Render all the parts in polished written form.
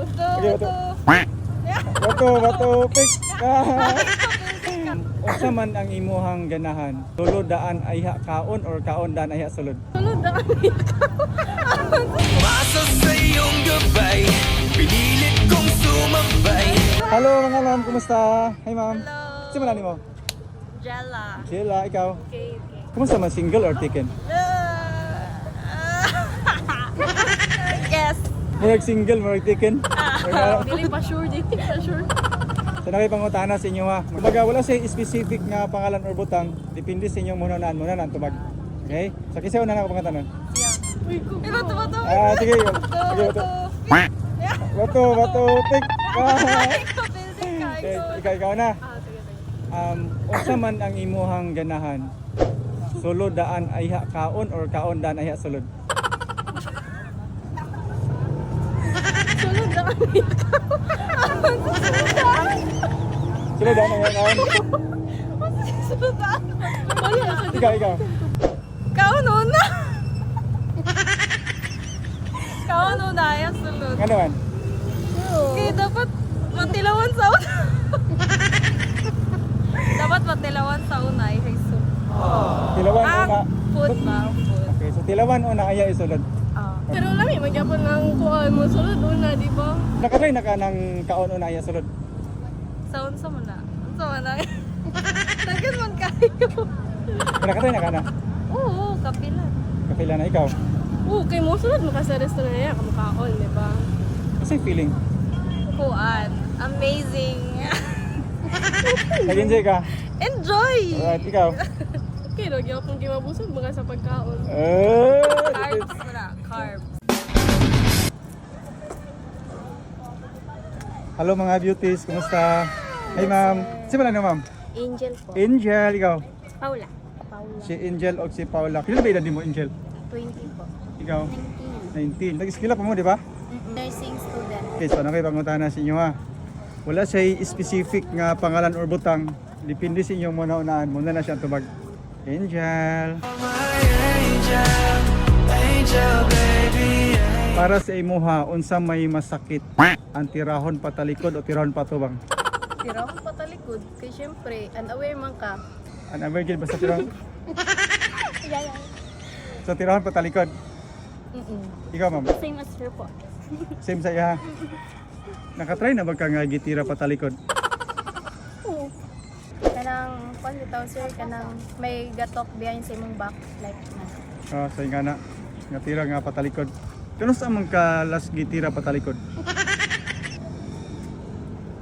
Okay, bato. Bato, pick. Unsa man ang imuhang ganahan? Sulod daan ayha kaon or kaon daan ayha sulod? Sulod daan Umasa sa iyong gabay, pinilit kong sumabay. Hello mga ma'am, kumusta? Hi ma'am. Hello. Sino man mo? Jella. Sheila, ikaw? Okay, okay. Kumusta man, single or taken? Yes. Murag single, murag taken? Dili pa sure, dili pa sure. So nakipangutana sa inyo ha. Kumbaga wala sa specific nga pangalan or butang, depende sa inyong munanaan tubag. Okay? So kasi una na ako pangatanong. Bato. Ah, sige. Sige, bato. Bato, pick. Okay, ikaw na. Unsa man ang imuhang ganahan? Sulod daan ayha kaon or kaon daan ayha sulod? Sulod daan Sulod daan ayha kaon? Sulod daan. Wala. Ikaw. Kaon una. Kaon una ay sulod. Ano man? Okay, dapat matilawan sa una. Dapat matilawan sa una ay sulod. Tilawan una. Food ba? Food. Okay, so tilawan una ayha isulod. Pero lami, magyapon ng kuhaan mo sulod una, di ba? Nakatry na ka ng kaon una ayha sulod. Sa unsa mo na? Unsa mo na? Tagan man kayo. Nakatry na ka na. Oo, kapilan. Kapila na ikaw. Oo, kay mo sulod mo ka sa restaurant niya, kamukhaon, di ba? Kasi feeling. Kuhaan. Amazing. Nag-enjoy ka. Enjoy! Alright, ikaw. Okay, nagyapon kimabusog mga sa pagkaon. Carbs mo na, carbs. Hello mga beauties, kumusta? Hi ma'am. Si pala na ma'am? Angel po. Angel, ikaw. Paula. Si Angel o si Paula. Kailan ba edad mo, Angel? 20 po. Ikaw? 19. Nag-skill up mo, di ba? Nursing student. Okay, so ano kayo panguntahan na sa inyo ha? Wala siya specific nga pangalan or butang. Depende sa inyong muna-unaan. Muna na siyang tubag. Angel. Angel, baby. Para sa imuha, unsa may masakit? Ang tirahon patalikod o tirahon patubang? Tirahon pa talikod. Kaya syempre, unaware man ka. Ang average basta tirahon? So tirahon patalikod. Ikaw ma'am? Same as her po. Same sa iya. Nakatry na ba ka nga gitira patalikod? Oo. Kanang, kung bitaw sir, kanang may gatok behind sa imong back. Like na. Sa nga na. Nga tira nga patalikod. Kano sa man ka last gitira patalikod?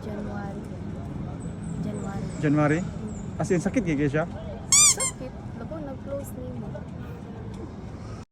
January. January? As in sakit gigi siya? Sakit. Labo, nag-close ni mo.